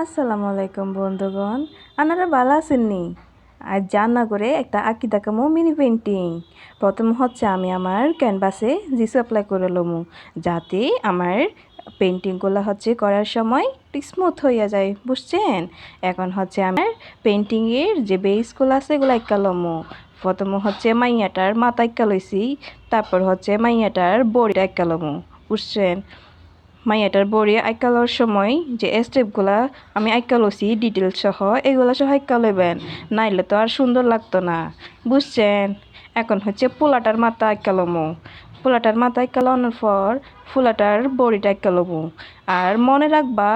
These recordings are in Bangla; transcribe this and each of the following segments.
আসসালামু আলাইকুম বন্ধুগণ। আপনারা ভালো আছেননি? আজ জান্না করে একটা আঁকি দেখামো মিনি পেন্টিং। প্রথম হচ্ছে আমি আমার ক্যানভাসে জিসু অ্যাপ্লাই করে লমু, যাতে আমার পেন্টিংগুলো হচ্ছে করার সময় স্মুথ হইয়া যায়, বুঝছেন? এখন হচ্ছে আমার পেন্টিংয়ের যে বেসগুলো আছে এগুলো আঁকা লমু। প্রথম হচ্ছে মাইয়াটার মাথা আঁকা লইছি, তারপর হচ্ছে মাইয়াটার বড়িটা আঁকা লমু, বুঝছেন? মাইয়াটার বড়ি আঁকা লওয়ার সময় যে স্টেপগুলা আমি আঁকা লইছি ডিটেলস সহ, এগুলো সহ আঁকা লইবেন, নাইলে তো আর সুন্দর লাগতো না, বুঝছেন? এখন হচ্ছে পোলাটার মাথা আঁকা লমু। পোলাটার মাথা আঁকা লানোর পর ফুলাটার বড়িটা আঁকা লমু। আর মনে রাখবা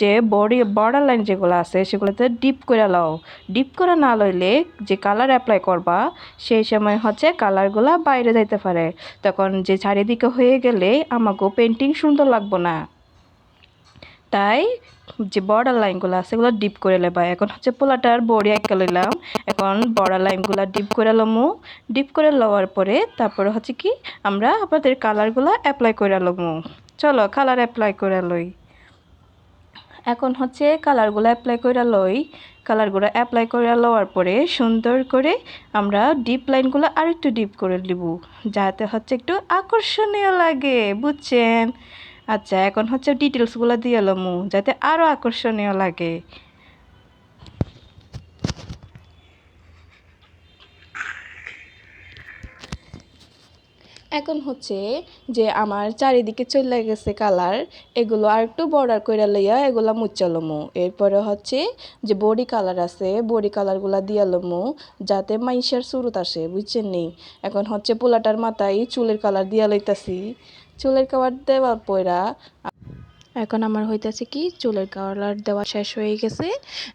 যে বডি বর্ডার লাইন যেগুলো আছে সেগুলোতে ডিপ করে লাও। ডিপ করে না লইলে যে কালার অ্যাপ্লাই করবা সেই সময় হচ্ছে কালারগুলা বাইরে যাইতে পারে, তখন যে চারিদিকে হয়ে গেলে আমাকেও পেন্টিং সুন্দর লাগবো না। তাই যে বর্ডার লাইনগুলো আছে সেগুলো ডিপ করে লেবা। এখন হচ্ছে পোলাটার বড়ি আঁকা লইলাম, এখন বর্ডার লাইনগুলো ডিপ করে লমু। ডিপ করে লওয়ার পরে তারপরে হচ্ছে কি আমরা আমাদের কালারগুলো অ্যাপ্লাই করে লমু। চলো কালার অ্যাপ্লাই করে লই। এখন হচ্ছে কালারগুলো অ্যাপ্লাই করে লই। কালারগুলো অ্যাপ্লাই করে লওয়ার পরে সুন্দর করে আমরা ডিপ লাইনগুলো আরেকটু ডিপ করে দিব, যাতে হচ্ছে একটু আকর্ষণীয় লাগে, বুঝছেন? আচ্ছা, এখন হচ্ছে ডিটেলসগুলো দিয়ে লমু যাতে আরও আকর্ষণীয় লাগে। এখন হচ্ছে যে আমার চারিদিকে চলে গেছে কালার, এগুলো আর একটু বর্ডার করে লইয়া এগুলো মুচ্ছা লমু। এরপরে হচ্ছে যে বডি কালার আছে বডি কালারগুলো দিয়া লমু, যাতে মাইশের সুরত আসে, বুঝছেন নি? এখন হচ্ছে পোলাটার মাথায় চুলের কালার দিয়া লইতাছি। চুলের কালার দেওয়ার পরা এখন আমার হইতেছে কি চুলের কালার দেওয়া শেষ হয়ে গেছে।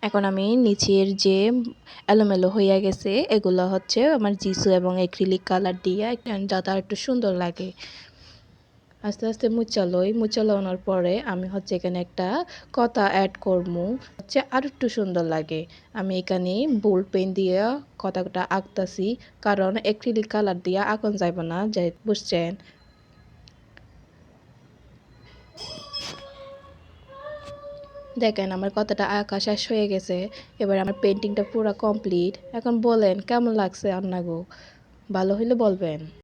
এখন আমি নিচের যে এলোমেলো হইয়া গেছে এগুলো হচ্ছে আমার জিসু এবং অ্যাক্রিলিক কালার দিয়ে যাতে আর একটু সুন্দর লাগে। আস্তে আস্তে মুচা লাগানোর পরে আমি হচ্ছে এখানে একটা কথা অ্যাড করবো, হচ্ছে আর একটু সুন্দর লাগে। আমি এখানে বোল্ড পেন দিয়ে কথাটা আঁকতাছি, কারণ অ্যাক্রিলিক কালার দিয়ে আঁকন যাইব না, যাই, বুঝছেন? দেখেন আমার কতটা আঁকা শেষ হয়ে গেছে। এবার আমার পেন্টিংটা পুরো কমপ্লিট। এখন বলেন কেমন লাগছে আপনাগো? ভালো হইলে বলবেন।